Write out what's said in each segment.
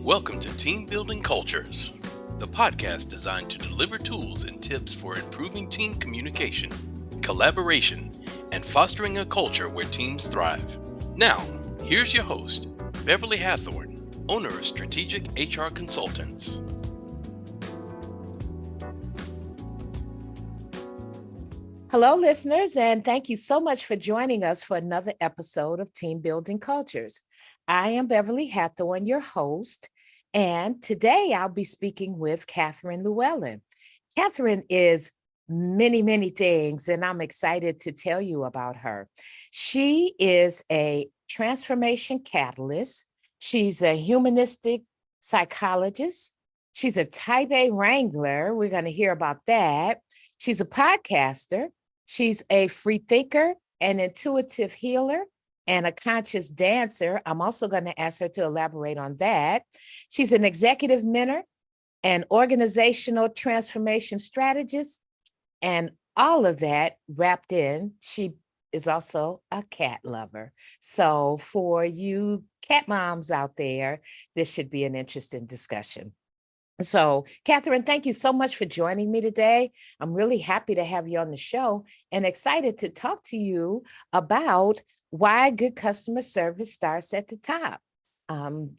Welcome to Team Building Cultures, the podcast designed to deliver tools and tips for improving team communication, collaboration, and fostering a culture where teams thrive. Now, here's your host, Beverly Hathorn, owner of Strategic HR Consultants. Hello, listeners, and thank you so much for joining us for another episode of Team Building Cultures. I am Beverly Hathorn, your host, and today I'll be speaking with Catherine Llewellyn. Catherine is many things, and I'm excited to tell you about her. She is a transformation catalyst. She's a humanistic psychologist. She's a type A Wrangler. We're going to hear about that. She's a podcaster. She's a free thinker, an intuitive healer, and a conscious dancer. I'm also going to ask her to elaborate on that. She's an executive mentor, an organizational transformation strategist, and all of that wrapped in. She is also a cat lover. So for you cat moms out there, this should be an interesting discussion. So, Catherine, thank you so much for joining me today. I'm really happy to have you on the show and excited to talk to you about why good customer service starts at the top.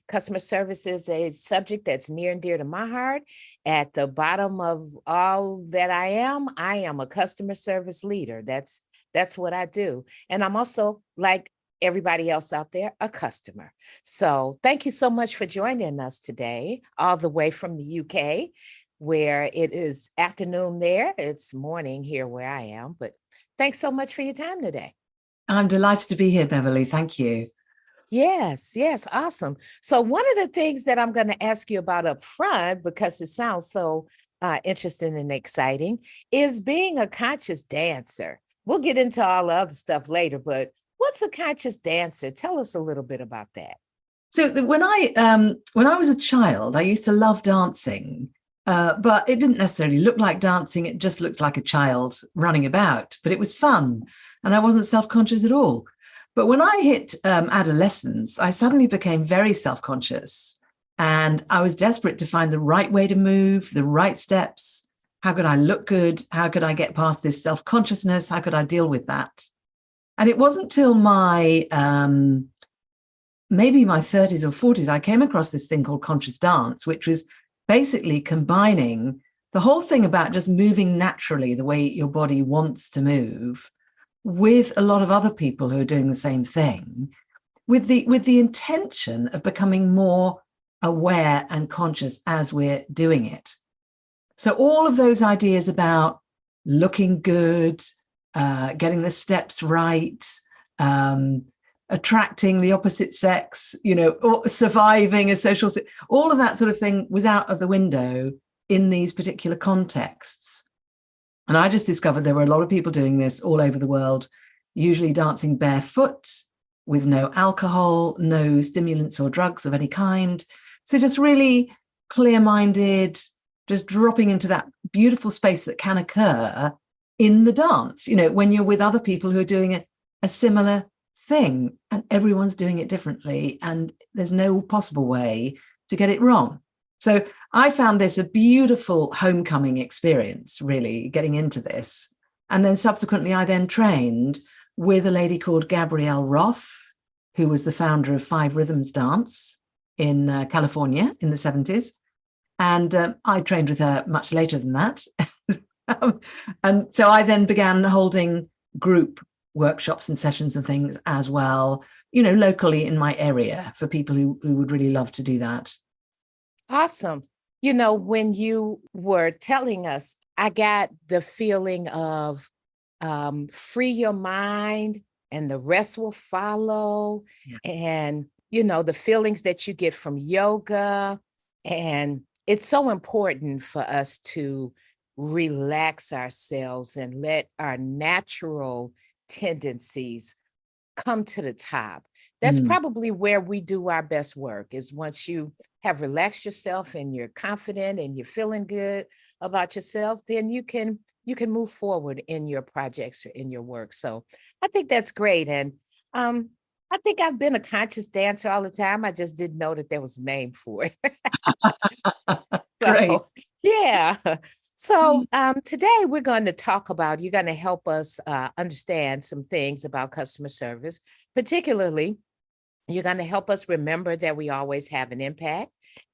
Customer service is a subject that's near and dear to my heart. At the bottom of all that I am a customer service leader. That's what I do. And I'm also, like everybody else out there, a customer. So thank you so much for joining us today, all the way from the UK, where it is afternoon there. It's morning here where I am, but thanks so much for your time today. I'm delighted to be here, Beverly. Thank you. Yes, awesome. So one of the things that I'm going to ask you about up front, because it sounds so interesting and exciting, is being a conscious dancer. We'll get into all the other stuff later, but what's a conscious dancer? Tell us a little bit about that. So when I was a child, I used to love dancing, but it didn't necessarily look like dancing. It just looked like a child running about, but it was fun, and I wasn't self-conscious at all. But when I hit adolescence, I suddenly became very self-conscious, and I was desperate to find the right way to move, the right steps. How could I look good? How could I get past this self-consciousness? How could I deal with that? And it wasn't till my maybe my 30s or 40s, I came across this thing called conscious dance, which was basically combining the whole thing about just moving naturally the way your body wants to move with a lot of other people who are doing the same thing, with the intention of becoming more aware and conscious as we're doing it. So all of those ideas about looking good, getting the steps right, attracting the opposite sex, or surviving a social, all of that sort of thing was out of the window in these particular contexts. And I just discovered there were a lot of people doing this all over the world, usually dancing barefoot with no alcohol, no stimulants or drugs of any kind. So just really clear-minded, just dropping into that beautiful space that can occur in the dance, when you're with other people who are doing a similar thing, and everyone's doing it differently, and there's no possible way to get it wrong. So I found this a beautiful homecoming experience, really, getting into this. And then subsequently, I then trained with a lady called Gabrielle Roth, who was the founder of Five Rhythms Dance in California in the 70s. And I trained with her much later than that. And so I then began holding group workshops and sessions and things as well, locally in my area for people who would really love to do that. Awesome. When you were telling us, I got the feeling of free your mind and the rest will follow. Yeah. And, the feelings that you get from yoga. And it's so important for us to relax ourselves and let our natural tendencies come to the top. That's probably where we do our best work, is once you have relaxed yourself and you're confident and you're feeling good about yourself, then you can move forward in your projects or in your work. So I think that's great. And I think I've been a conscious dancer all the time. I just didn't know that there was a name for it. Great. So, yeah. So today we're going to talk about, you're going to help us understand some things about customer service, particularly you're going to help us remember that we always have an impact,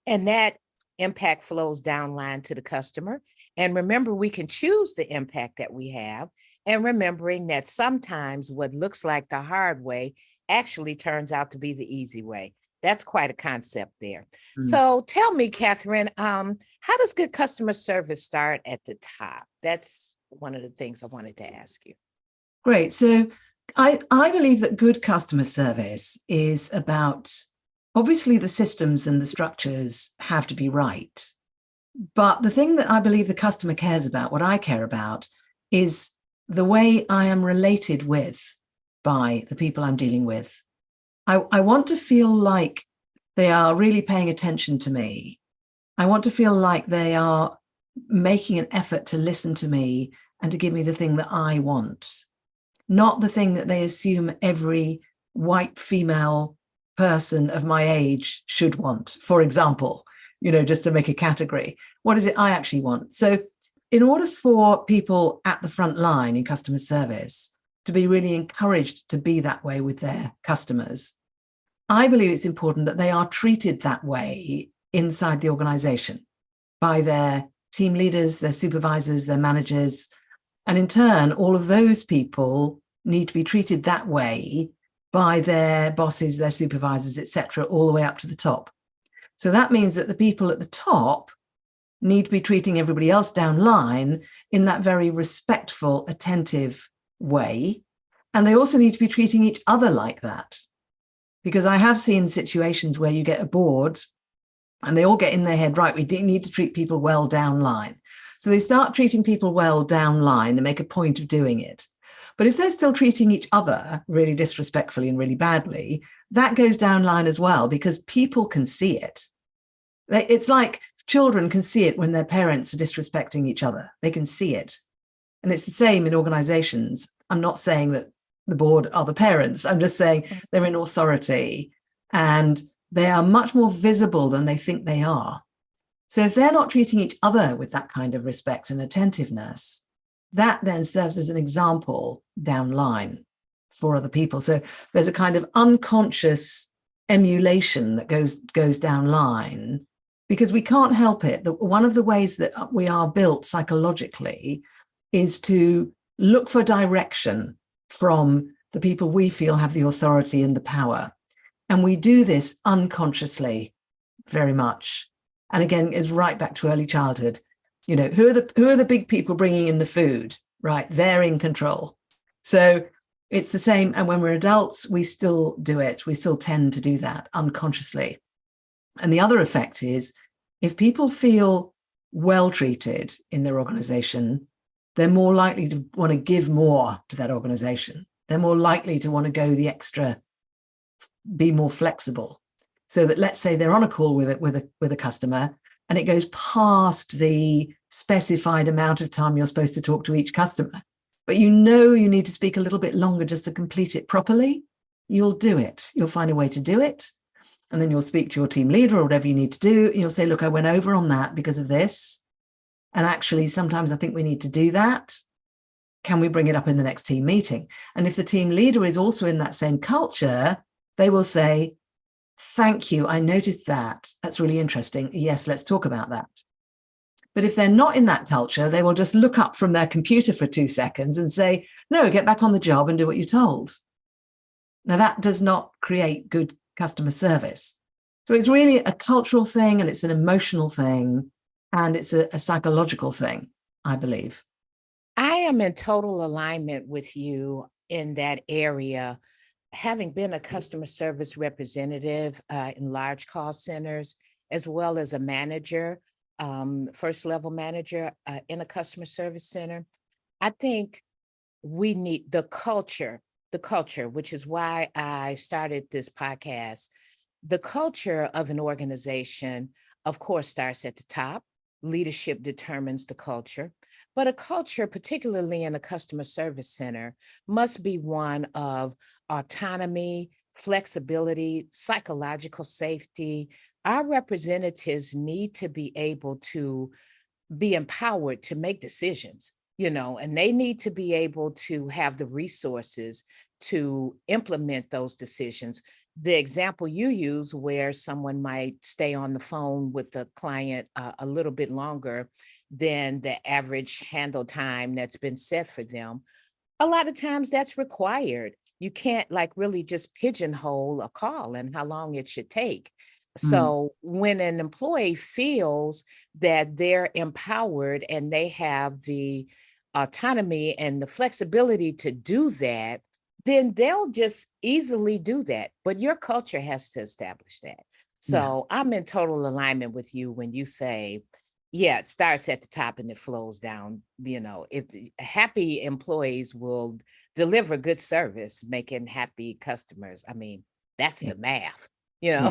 and that impact flows downline to the customer. And remember, we can choose the impact that we have, and remembering that sometimes what looks like the hard way actually turns out to be the easy way. That's quite a concept there. So tell me, Catherine, how does good customer service start at the top? That's one of the things I wanted to ask you. Great. So I believe that good customer service is about, obviously the systems and the structures have to be right. But the thing that I believe the customer cares about, what I care about, is the way I am related with by the people I'm dealing with. I want to feel like they are really paying attention to me. I want to feel like they are making an effort to listen to me and to give me the thing that I want, not the thing that they assume every white female person of my age should want, for example, just to make a category. What is it I actually want? So in order for people at the front line in customer service to be really encouraged to be that way with their customers, I believe it's important that they are treated that way inside the organization by their team leaders, their supervisors, their managers. And in turn, all of those people need to be treated that way by their bosses, their supervisors, etc., all the way up to the top. So that means that the people at the top need to be treating everybody else downline in that very respectful, attentive way. And they also need to be treating each other like that. Because I have seen situations where you get a board and they all get in their head, right, we need to treat people well downline. So they start treating people well downline and make a point of doing it. But if they're still treating each other really disrespectfully and really badly, that goes downline as well, because people can see it. It's like children can see it when their parents are disrespecting each other. They can see it. And it's the same in organizations. I'm not saying that the board are the parents. I'm just saying they're in authority and they are much more visible than they think they are. So if they're not treating each other with that kind of respect and attentiveness, that then serves as an example downline for other people. So there's a kind of unconscious emulation that goes downline, because we can't help it. One of the ways that we are built psychologically is to look for direction from the people we feel have the authority and the power. And we do this unconsciously very much. And again, it's right back to early childhood. Who are the big people bringing in the food, right? They're in control. So it's the same. And when we're adults, we still do it. We still tend to do that unconsciously. And the other effect is, if people feel well treated in their organization, they're more likely to want to give more to that organization. They're more likely to want to go the extra, be more flexible. So that, let's say they're on a call with a customer and it goes past the specified amount of time you're supposed to talk to each customer, but you need to speak a little bit longer just to complete it properly, you'll do it. You'll find a way to do it. And then you'll speak to your team leader or whatever you need to do. And you'll say, look, I went over on that because of this. And actually, sometimes I think we need to do that. Can we bring it up in the next team meeting? And if the team leader is also in that same culture, they will say, thank you, I noticed that. That's really interesting. Yes, let's talk about that. But if they're not in that culture, they will just look up from their computer for 2 seconds and say, no, get back on the job and do what you're told. Now, that does not create good customer service. So it's really a cultural thing, and it's an emotional thing, and it's a psychological thing, I believe. I am in total alignment with you in that area. Having been a customer service representative in large call centers, as well as a manager, first level manager in a customer service center, I think we need the culture, which is why I started this podcast. The culture of an organization, of course, starts at the top. Leadership determines the culture, but a culture, particularly in a customer service center, must be one of autonomy, flexibility, psychological safety. Our representatives need to be able to be empowered to make decisions, and they need to be able to have the resources to implement those decisions. The example you use, where someone might stay on the phone with the client a little bit longer than the average handle time that's been set for them, a lot of times that's required. You can't like really just pigeonhole a call and how long it should take. So when an employee feels that they're empowered and they have the autonomy and the flexibility to do that, then they'll just easily do that. But your culture has to establish that. So I'm in total alignment with you when you say, yeah, it starts at the top and it flows down. If happy employees will deliver good service, making happy customers, I mean, that's the math.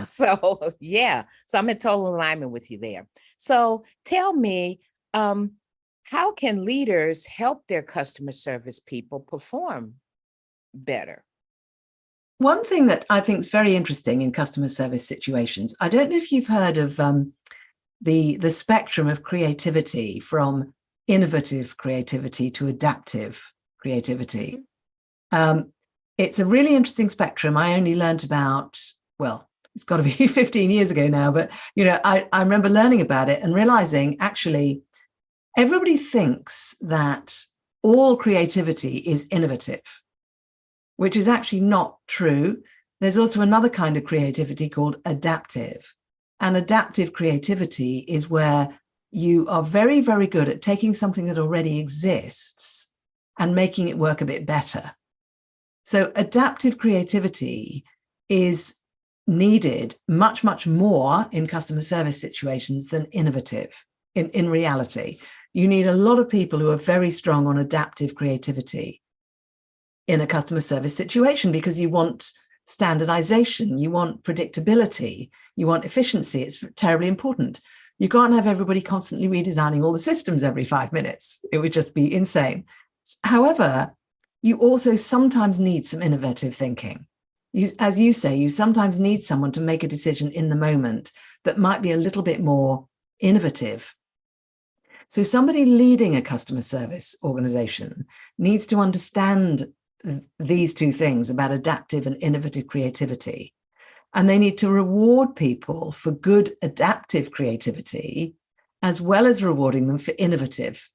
So so I'm in total alignment with you there. So tell me, how can leaders help their customer service people perform better? One thing that I think is very interesting in customer service situations, I don't know if you've heard of the spectrum of creativity, from innovative creativity to adaptive creativity. It's a really interesting spectrum. I only learned about, well, it's got to be 15 years ago now, but I remember learning about it and realizing actually everybody thinks that all creativity is innovative, which is actually not true. There's also another kind of creativity called adaptive. And adaptive creativity is where you are very, very good at taking something that already exists and making it work a bit better. So adaptive creativity is needed much, much more in customer service situations than innovative. In reality, you need a lot of people who are very strong on adaptive creativity in a customer service situation, because you want standardization, you want predictability, you want efficiency. It's terribly important. You can't have everybody constantly redesigning all the systems every 5 minutes. It would just be insane. However, you also sometimes need some innovative thinking. As you say, you sometimes need someone to make a decision in the moment that might be a little bit more innovative. So somebody leading a customer service organization needs to understand these two things about adaptive and innovative creativity. And they need to reward people for good adaptive creativity, as well as rewarding them for innovative.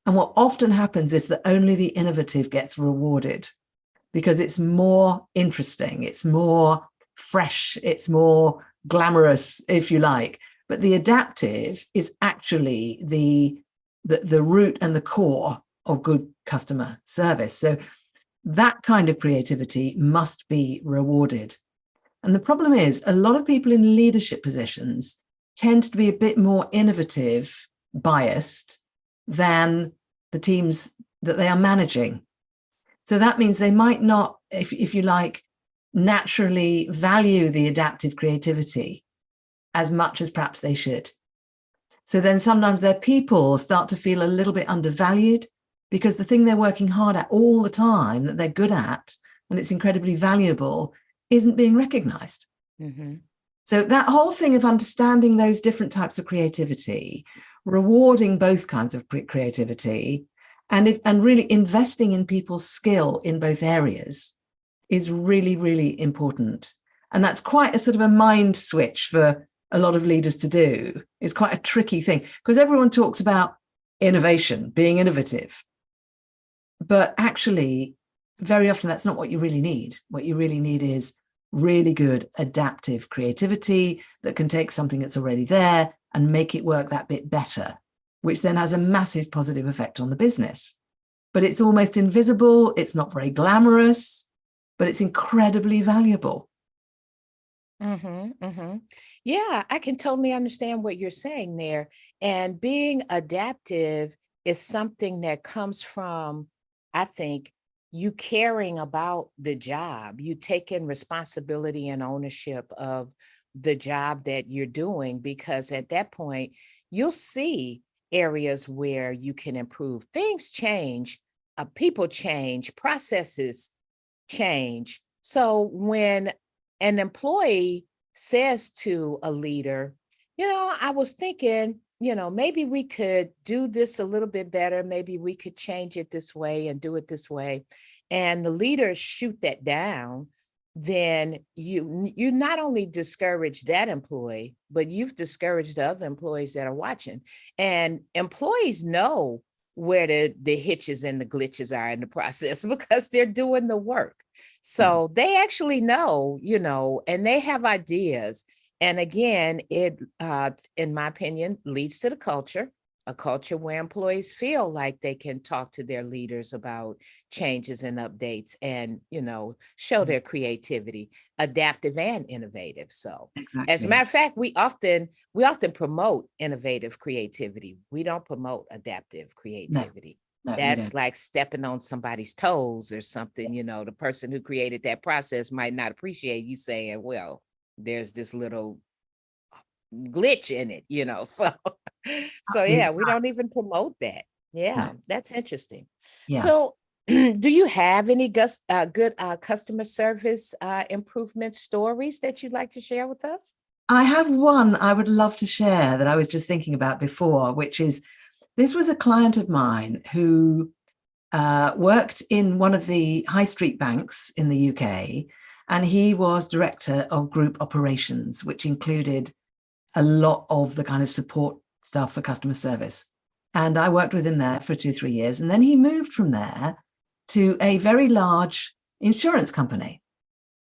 And what often happens is that only the innovative gets rewarded, because it's more interesting, it's more fresh, it's more glamorous, if you like. But the adaptive is actually the root and the core of good customer service. So that kind of creativity must be rewarded. And the problem is, a lot of people in leadership positions tend to be a bit more innovative biased than the teams that they are managing. So that means they might not, if you like, naturally value the adaptive creativity as much as perhaps they should. So then sometimes their people start to feel a little bit undervalued, because the thing they're working hard at all the time, that they're good at, and it's incredibly valuable, isn't being recognized. So that whole thing of understanding those different types of creativity, rewarding both kinds of creativity, and really investing in people's skill in both areas is really, really important. And that's quite a sort of a mind switch for a lot of leaders to do. It's quite a tricky thing, because everyone talks about innovation, being innovative. But actually, very often that's not what you really need. What you really need is really good adaptive creativity that can take something that's already there and make it work that bit better, which then has a massive positive effect on the business. But it's almost invisible. It's not very glamorous, but it's incredibly valuable. Yeah, I can totally understand what you're saying there. And being adaptive is something that comes from, I think, you caring about the job, you taking responsibility and ownership of the job that you're doing, because at that point, you'll see areas where you can improve. Things change, people change, processes change. So when an employee says to a leader, I was thinking, maybe we could do this a little bit better. Maybe we could change it this way and do it this way. And the leaders shoot that down, then you not only discourage that employee, but you've discouraged the other employees that are watching. And employees know where the hitches and the glitches are in the process because they're doing the work. So they actually know, and they have ideas. And again, it, in my opinion, leads to the culture, a culture where employees feel like they can talk to their leaders about changes and updates and, show their creativity, adaptive and innovative. So as a matter of fact, we often promote innovative creativity. We don't promote adaptive creativity. No, that's like stepping on somebody's toes or something. The person who created that process might not appreciate you saying, well, there's this little glitch in it, so yeah, we don't even promote that. Yeah, that's interesting. So do you have any good customer service improvement stories that you'd like to share with us? I have one I would love to share that I was just thinking about before, which is, this was a client of mine who worked in one of the high street banks in the UK, and he was director of group operations, which included a lot of the kind of support stuff for customer service. And I worked with him there for 2-3 years. And then he moved from there to a very large insurance company.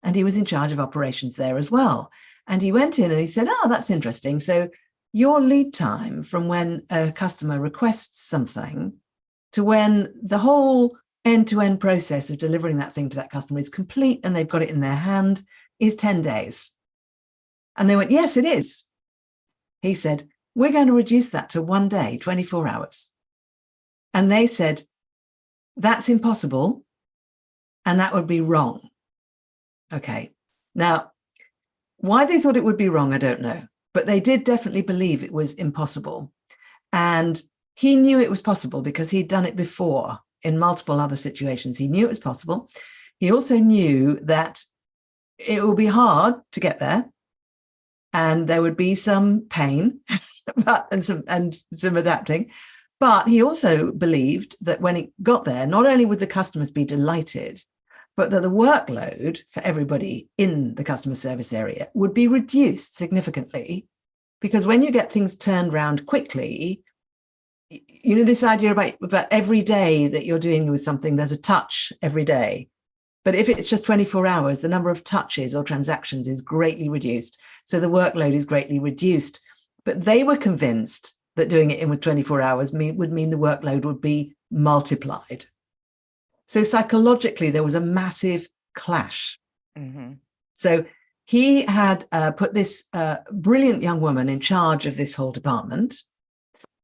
And he was in charge of operations there as well. And he went in and he said, oh, that's interesting. So your lead time from when a customer requests something to when the whole end-to-end process of delivering that thing to that customer is complete and they've got it in their hand is 10 days. And they went, yes, it is. He said, we're going to reduce that to 1 day, 24 hours. And they said, that's impossible. And that would be wrong. Okay. Now, why they thought it would be wrong, I don't know. But they did definitely believe it was impossible. And he knew it was possible because he'd done it before in multiple other situations. He knew it was possible. He also knew that it would be hard to get there and there would be some pain and some adapting. But he also believed that when it got there, not only would the customers be delighted, but that the workload for everybody in the customer service area would be reduced significantly. Because when you get things turned around quickly, this idea about every day that you're doing with something, there's a touch every day. But if it's just 24 hours, the number of touches or transactions is greatly reduced. So the workload is greatly reduced. But they were convinced that doing it in with 24 hours would mean the workload would be multiplied. So psychologically, there was a massive clash. Mm-hmm. So he had put this brilliant young woman in charge of this whole department.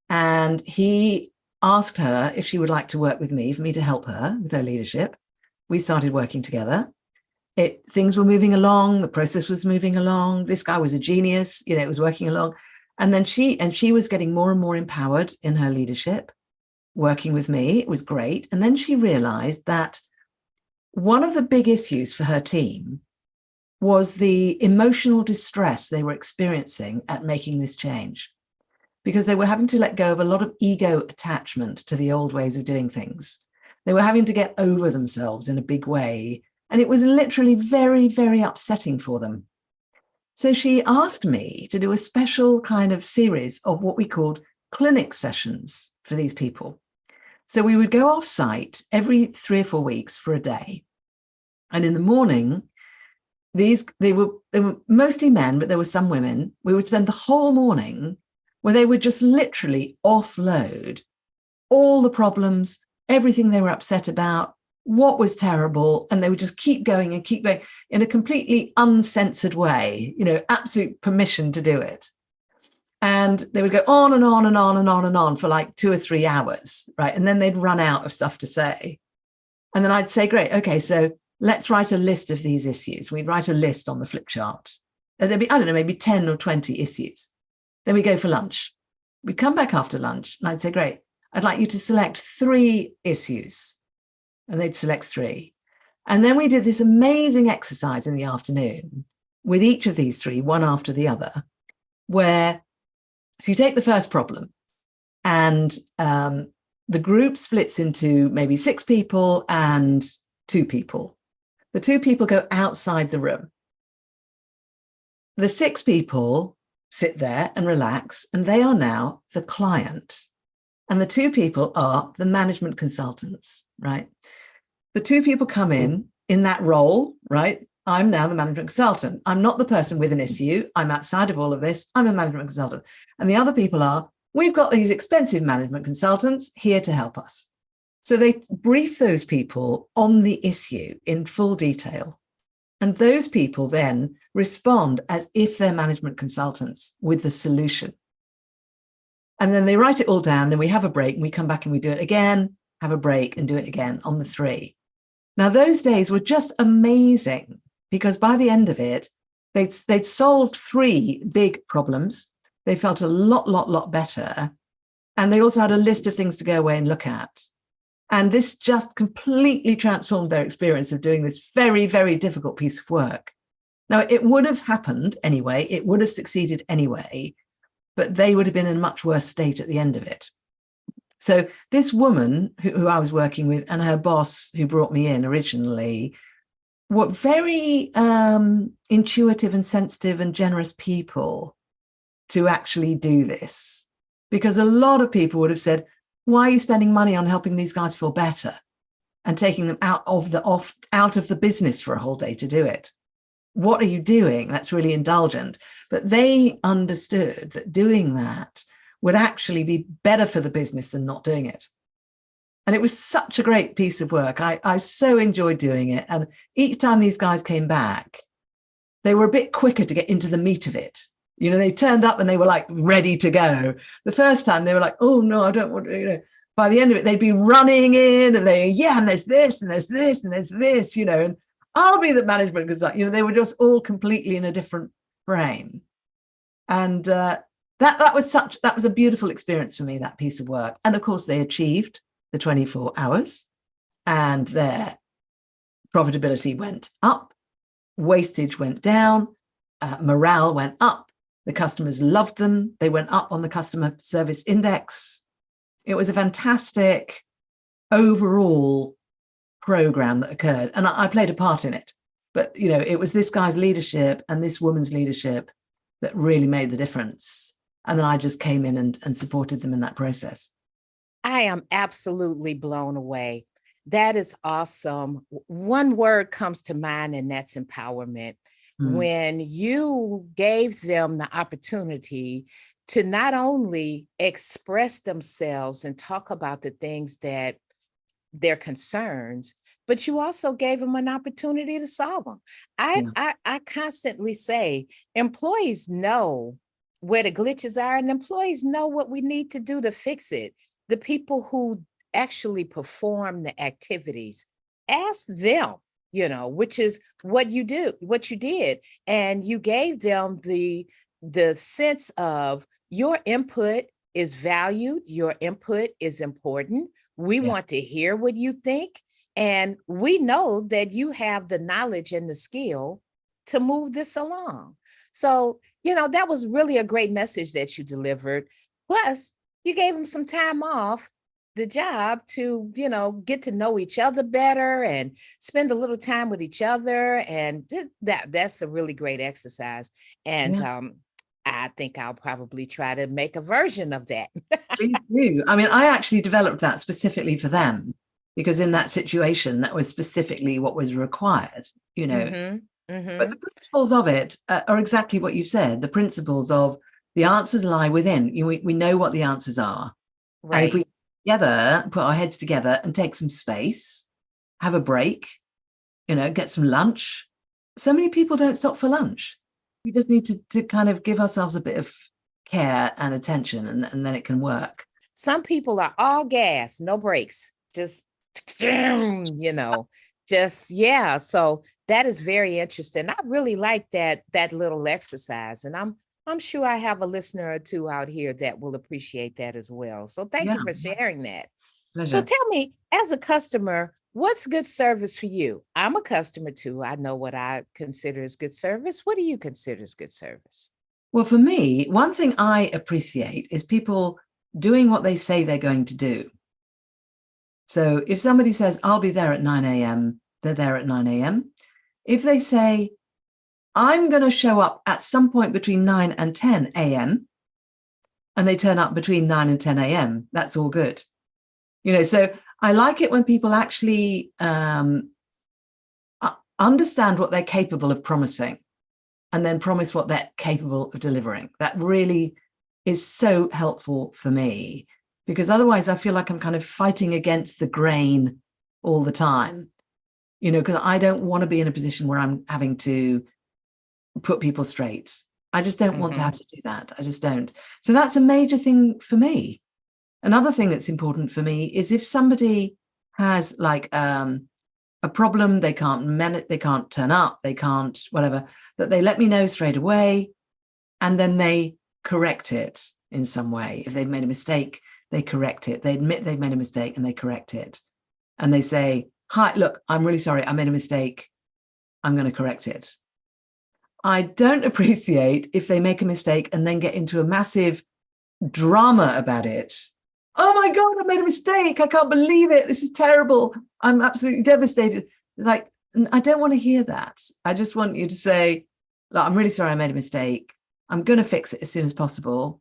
And he asked her if she would like to work with me, for me to help her with her leadership. We started working together. Things were moving along. The process was moving along. This guy was a genius. It was working along. And then she was getting more and more empowered in her leadership, working with me. It was great. And then she realized that one of the big issues for her team was the emotional distress they were experiencing at making this change, because they were having to let go of a lot of ego attachment to the old ways of doing things. They were having to get over themselves in a big way. And it was literally very, very upsetting for them. So she asked me to do a special kind of series of what we called clinic sessions for these people. So we would go off site every 3 or 4 weeks for a day. And in the morning, they were mostly men, but there were some women. We would spend the whole morning where they would just literally offload all the problems, everything they were upset about, what was terrible, and they would just keep going in a completely uncensored way, absolute permission to do it. And they would go on and on and on and on and on for like 2 or 3 hours, right? And then they'd run out of stuff to say. And then I'd say, great, okay, so let's write a list of these issues. We'd write a list on the flip chart. And there'd be, I don't know, maybe 10 or 20 issues. Then we go for lunch. We'd come back after lunch and I'd say, great, I'd like you to select 3 issues. And they'd select 3. And then we did this amazing exercise in the afternoon with each of these three, one after the other, where, so you take the first problem, and the group splits into maybe 6 people and 2 people. The 2 people go outside the room. The 6 people sit there and relax, and they are now the client. And the 2 people are the management consultants, right? The 2 people come in that role, right? I'm now the management consultant. I'm not the person with an issue. I'm outside of all of this. I'm a management consultant. And the other people are, we've got these expensive management consultants here to help us. So they brief those people on the issue in full detail. And those people then respond as if they're management consultants with the solution. And then they write it all down. Then we have a break and we come back and we do it again, have a break and do it again on the 3. Now, those days were just amazing because by the end of it, they'd solved 3 big problems. They felt a lot better. And they also had a list of things to go away and look at. And this just completely transformed their experience of doing this very, very difficult piece of work. Now, it would have happened anyway. It would have succeeded anyway, but they would have been in a much worse state at the end of it. So this woman who I was working with and her boss who brought me in originally were very intuitive and sensitive and generous people to actually do this. Because a lot of people would have said, why are you spending money on helping these guys feel better and taking them out of the business for a whole day to do it? What are you doing? That's really indulgent. But they understood that doing that would actually be better for the business than not doing it. And it was such a great piece of work. I so enjoyed doing it. And each time these guys came back, they were a bit quicker to get into the meat of it. You know, they turned up and they were like ready to go. The first time they were like, oh no, I don't want to, you know. By the end of it, they'd be running in and and there's this and there's this and there's this, you know, and I'll be the management consultant. You know, they were just all completely in a different frame. And that was a beautiful experience for me, that piece of work. And of course, they achieved the 24 hours and their profitability went up, wastage went down, morale went up. The customers loved them. They went up on the customer service index. It was a fantastic overall program that occurred. And I played a part in it. But, you know, it was this guy's leadership and this woman's leadership that really made the difference. And then I just came in and supported them in that process. I am absolutely blown away. That is awesome. One word comes to mind, and that's empowerment. When you gave them the opportunity to not only express themselves and talk about the things that their concerns, but you also gave them an opportunity to solve them. I constantly say employees know where the glitches are, and employees know what we need to do to fix it. The people who actually perform the activities, ask them, you know, which is what you did. And you gave them the sense of your input is valued, your input is important. We want to hear what you think. And we know that you have the knowledge and the skill to move this along. So, you know, that was really a great message that you delivered. Plus, you gave them some time off the job to, you know, get to know each other better and spend a little time with each other. And that's a really great exercise. And I think I'll probably try to make a version of that. Please do. I mean, I actually developed that specifically for them because in that situation, that was specifically what was required, you know. But the principles of it are exactly what you said. The principles of the answers lie within. We know what the answers are. Right. And if we together, put our heads together and take some space, have a break, you know, get some lunch. So many people don't stop for lunch. We just need to kind of give ourselves a bit of care and attention, and then it can work. Some people are all gas, no brakes, just, you know, So that is very interesting. I really like that little exercise. And I'm sure I have a listener or two out here that will appreciate that as well. So thank you for sharing that. Pleasure. So tell me, as a customer, What's good service for you? I'm a customer too. I know what I consider as good service. What do you consider as good service? Well, for me, one thing I appreciate is people doing what they say they're going to do. So if somebody says, I'll be there at 9 a.m., they're there at 9 a.m. If they say, I'm going to show up at some point between 9 and 10 a.m., and they turn up between 9 and 10 a.m., that's all good. So I like it when people actually understand what they're capable of promising and then promise what they're capable of delivering. That really is so helpful for me, because otherwise I feel like I'm kind of fighting against the grain all the time, because I don't want to be in a position where I'm having to put people straight. I just don't want to have to do that. I just don't. So that's a major thing for me. Another thing that's important for me is if somebody has like a problem, they can't turn up, they can't whatever, that they let me know straight away, and then they correct it in some way. If they've made a mistake, they correct it. They admit they've made a mistake and they correct it. And they say, hi, look, I'm really sorry, I made a mistake. I'm going to correct it. I don't appreciate if they make a mistake and then get into a massive drama about it. Oh my God, I made a mistake. I can't believe it. This is terrible. I'm absolutely devastated. Like, I don't want to hear that. I just want you to say, look, I'm really sorry I made a mistake. I'm going to fix it as soon as possible.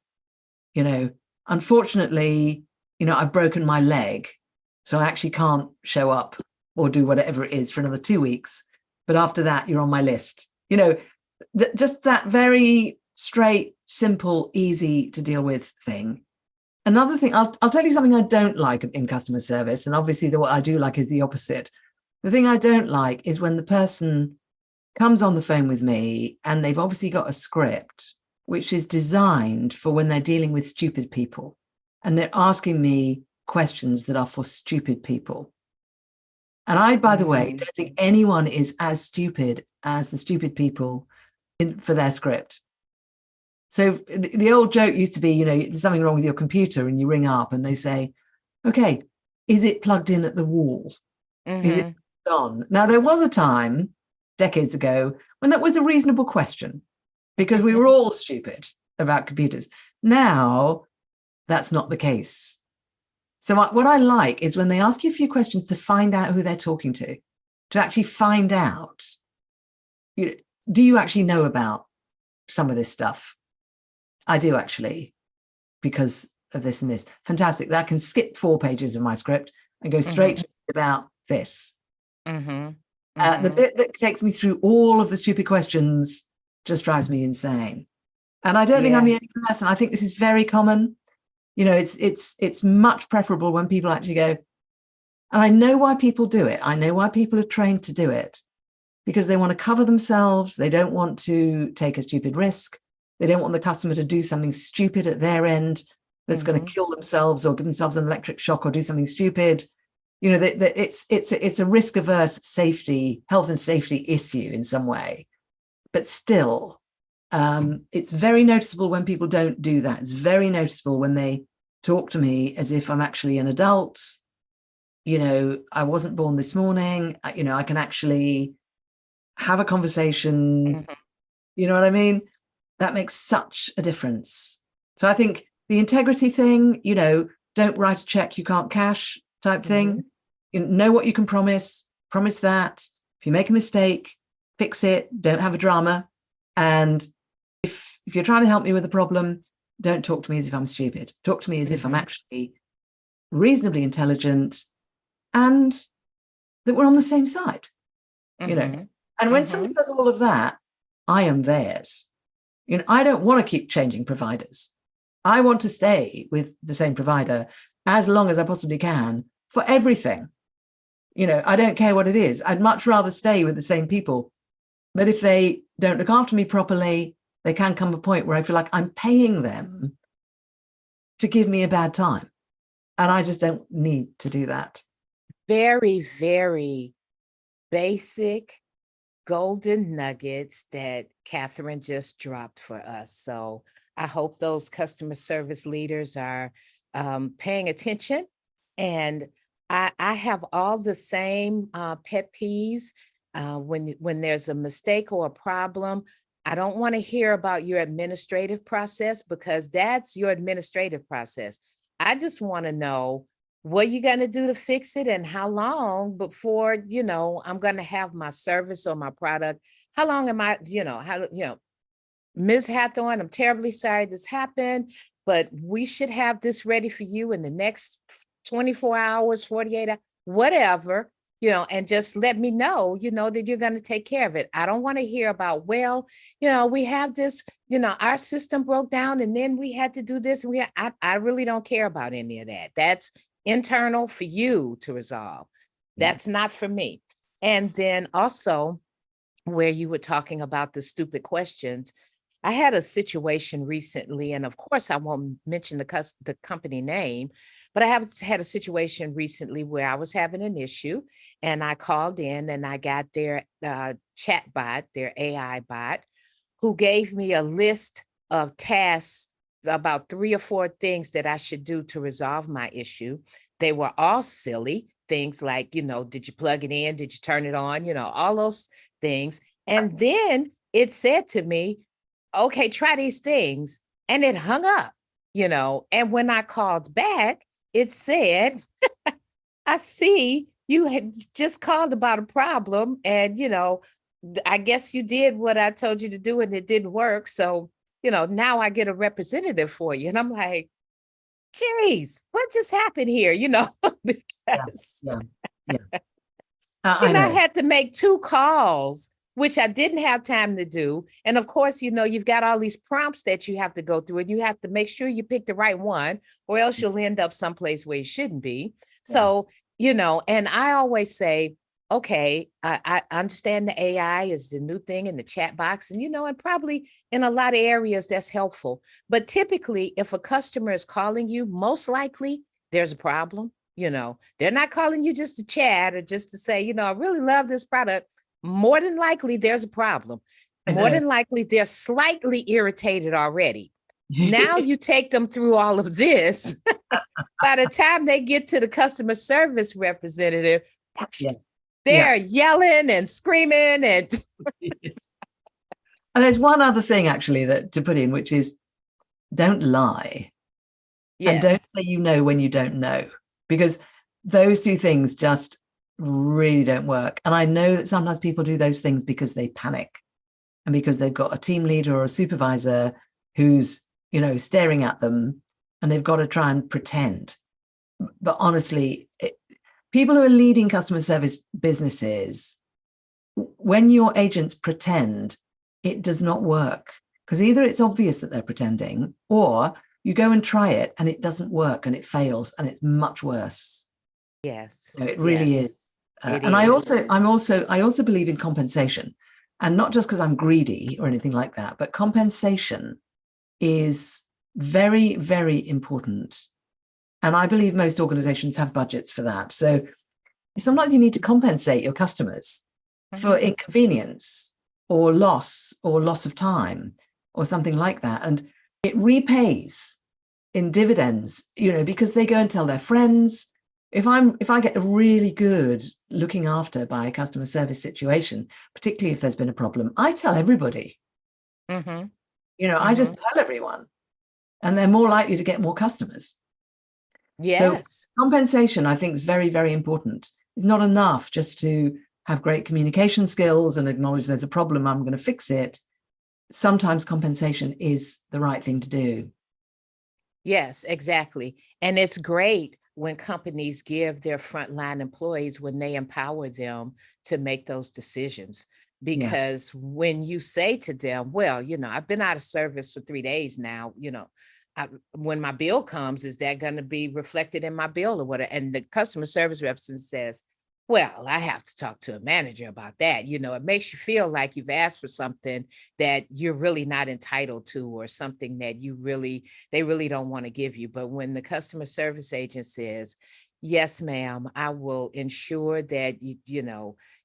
Unfortunately, I've broken my leg, so I actually can't show up or do whatever it is for another 2 weeks. But after that, you're on my list. Just that very straight, simple, easy to deal with thing. Another thing, I'll tell you something I don't like in customer service. And obviously what I do like is the opposite. The thing I don't like is when the person comes on the phone with me and they've obviously got a script which is designed for when they're dealing with stupid people. And they're asking me questions that are for stupid people. And I, by the way, don't think anyone is as stupid as the stupid people for their script. So the old joke used to be, there's something wrong with your computer and you ring up and they say, okay, is it plugged in at the wall? Is it on? Now, there was a time decades ago when that was a reasonable question because we were all stupid about computers. Now, that's not the case. So what I like is when they ask you a few questions to find out who they're talking to actually find out, do you actually know about some of this stuff? I do actually, because of this and this. Fantastic. That can skip 4 pages of my script and go straight to about this. The bit that takes me through all of the stupid questions just drives me insane. And I don't think I'm the only person. I think this is very common. It's much preferable when people actually go, and I know why people do it. I know why people are trained to do it, because they want to cover themselves. They don't want to take a stupid risk. They don't want the customer to do something stupid at their end that's going to kill themselves or give themselves an electric shock or do something stupid. It's a risk-averse health and safety issue in some way. But still, it's very noticeable when people don't do that. It's very noticeable when they talk to me as if I'm actually an adult. I wasn't born this morning. I can actually have a conversation. You know what I mean? That makes such a difference. So I think the integrity thing, don't write a check you can't cash type thing. Know what you can promise that. If you make a mistake, fix it, don't have a drama. And if you're trying to help me with a problem, don't talk to me as if I'm stupid. Talk to me as if I'm actually reasonably intelligent and that we're on the same side, And when somebody does all of that, I am theirs. I don't want to keep changing providers. I want to stay with the same provider as long as I possibly can for everything. I don't care what it is. I'd much rather stay with the same people. But if they don't look after me properly, there can come a point where I feel like I'm paying them to give me a bad time. And I just don't need to do that. Very, very basic golden nuggets that Catherine just dropped for us. So I hope those customer service leaders are paying attention and I have all the same pet peeves. When there's a mistake or a problem, I don't want to hear about your administrative process because that's your administrative process. I just want to know what you're going to do to fix it and how long before, I'm going to have my service or my product. How long am I, Ms. Hathorn, I'm terribly sorry this happened, but we should have this ready for you in the next 24 hours, 48 hours, whatever, and just let me know, that you're going to take care of it. I don't want to hear about, well, we have this, our system broke down and then we had to do this. And I really don't care about any of that. That's internal for you to resolve. That's not for me. And then also, where you were talking about the stupid questions, I had a situation recently, and of course, I won't mention the company name, but I have had a situation recently where I was having an issue, and I called in and I got their chat bot, their AI bot, who gave me a list of tasks, about 3 or 4 things that I should do to resolve my issue. They were all silly things like, did you plug it in? Did you turn it on? All those things. And then it said to me, okay, try these things. And it hung up, and when I called back, it said, I see you had just called about a problem and, I guess you did what I told you to do and it didn't work. So, now I get a representative for you. And I'm like, geez, what just happened here? Because yeah. I and I know. had to make 2 calls, which I didn't have time to do. And of course, you've got all these prompts that you have to go through and you have to make sure you pick the right one or else you'll end up someplace where you shouldn't be. So, and I always say, okay, I understand the AI is the new thing in the chat box and, and probably in a lot of areas that's helpful. But typically, if a customer is calling you, most likely there's a problem. They're not calling you just to chat or just to say, I really love this product. More than likely, there's a problem. More than likely, they're slightly irritated already. Now you take them through all of this. By the time they get to the customer service representative, they're yelling and screaming. And there's one other thing actually that to put in, which is don't lie. And don't say when you don't know, because those 2 things just really don't work. And I know that sometimes people do those things because they panic and because they've got a team leader or a supervisor who's, staring at them and they've got to try and pretend. But honestly, people who are leading customer service businesses, when your agents pretend, it does not work because either it's obvious that they're pretending or you go and try it and it doesn't work and it fails and it's much worse. Yes. It really is. And I also believe in compensation, and not just because I'm greedy or anything like that, but compensation is very, very important. And I believe most organizations have budgets for that. So sometimes you need to compensate your customers for inconvenience or loss of time or something like that. And it repays in dividends, because they go and tell their friends. If I get a really good looking after by a customer service situation, particularly if there's been a problem, I tell everybody. I just tell everyone, and they're more likely to get more customers. So compensation, I think, is very, very important. It's not enough just to have great communication skills and acknowledge there's a problem, I'm going to fix it. Sometimes compensation is the right thing to do. Yes, exactly. And it's great when companies give their frontline employees, when they empower them to make those decisions. Because when you say to them, well, I've been out of service for 3 days now, when my bill comes, is that going to be reflected in my bill or whatever? And the customer service representative says, well, I have to talk to a manager about that. It makes you feel like you've asked for something that you're really not entitled to, or something that they really don't want to give you. But when the customer service agent says, yes, ma'am, I will ensure that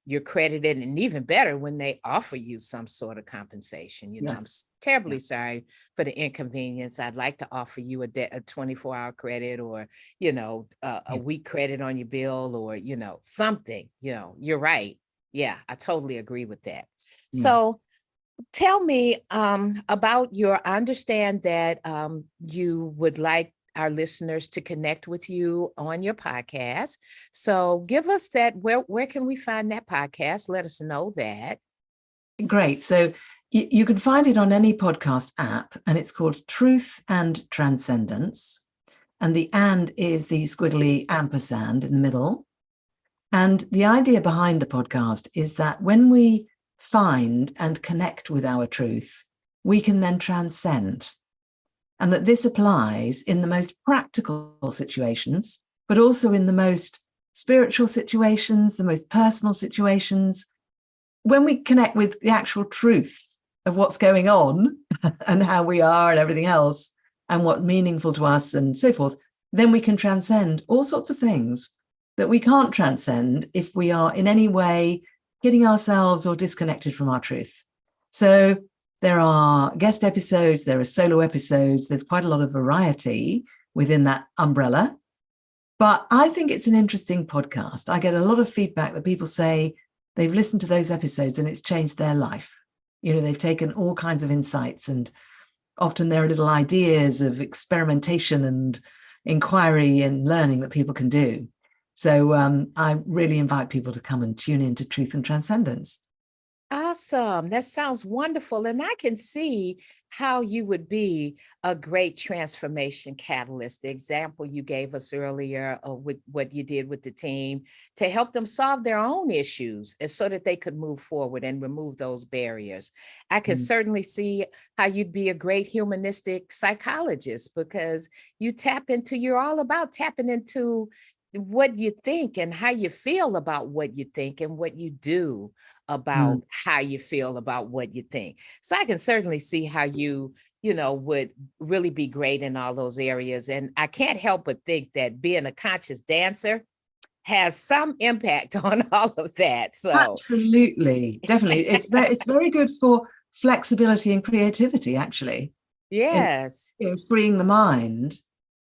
you're credited, and even better when they offer you some sort of compensation. I'm Yes. terribly sorry for the inconvenience. I'd like to offer you a 24-hour credit, or, a Yeah. week credit on your bill, or, something. You're right. Yeah, I totally agree with that. Yeah. So tell me about I understand that you would like our listeners to connect with you on your podcast. So give us that. Where can we find that podcast? Let us know that. Great. So you can find it on any podcast app, and it's called Truth and Transcendence. And the "and" is the squiggly ampersand in the middle. And the idea behind the podcast is that when we find and connect with our truth, we can then transcend. And that this applies in the most practical situations, but also in the most spiritual situations, the most personal situations. When we connect with the actual truth of what's going on and how we are and everything else, and what's meaningful to us and so forth, then we can transcend all sorts of things that we can't transcend if we are in any way getting ourselves or disconnected from our truth. So there are guest episodes, there are solo episodes, there's quite a lot of variety within that umbrella. But I think it's an interesting podcast. I get a lot of feedback that people say they've listened to those episodes and it's changed their life. They've taken all kinds of insights, and often there are little ideas of experimentation and inquiry and learning that people can do. So I really invite people to come and tune into Truth and Transcendence. Awesome. That sounds wonderful. And I can see how you would be a great transformation catalyst. The example you gave us earlier of what you did with the team to help them solve their own issues, and so that they could move forward and remove those barriers. I can certainly see how you'd be a great humanistic psychologist, because you're all about tapping into what you think and how you feel about what you think, and what you do about how you feel about what you think. So I can certainly see how you would really be great in all those areas. And I can't help but think that being a conscious dancer has some impact on all of that. So Absolutely, definitely. It's very good for flexibility and creativity, actually. yes, Freeing the mind.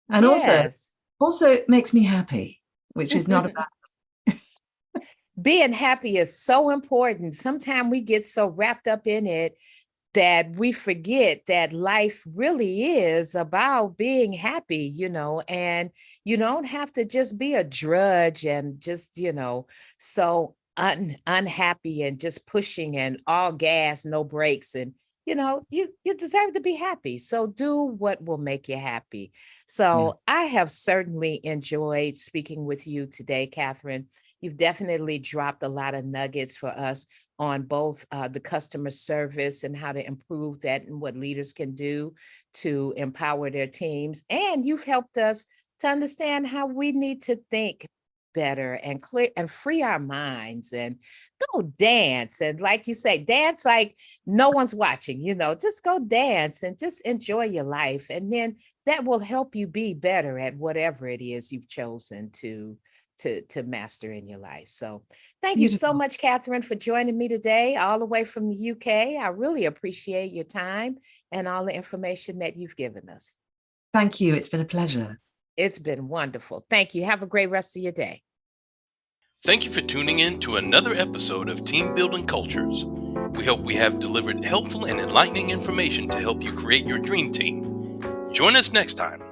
And yes. also it makes me happy, which is not about. Being happy is so important. Sometimes we get so wrapped up in it that we forget that life really is about being happy, and you don't have to just be a drudge and just, so unhappy and just pushing and all gas, no brakes. And, you deserve to be happy. So do what will make you happy. So I have certainly enjoyed speaking with you today, Catherine. You've definitely dropped a lot of nuggets for us on both the customer service and how to improve that, and what leaders can do to empower their teams. And you've helped us to understand how we need to think better and clear and free our minds, and go dance. And like you say, dance like no one's watching, just go dance and just enjoy your life. And then that will help you be better at whatever it is you've chosen to master in your life. So thank you so Beautiful. much, Catherine, for joining me today, all the way from the UK. I really appreciate your time and all the information that you've given us. Thank you. It's been a pleasure. It's been wonderful. Thank you. Have a great rest of your day. Thank you for tuning in to another episode of Team Building Cultures. We hope we have delivered helpful and enlightening information to help you create your dream team. Join us next time.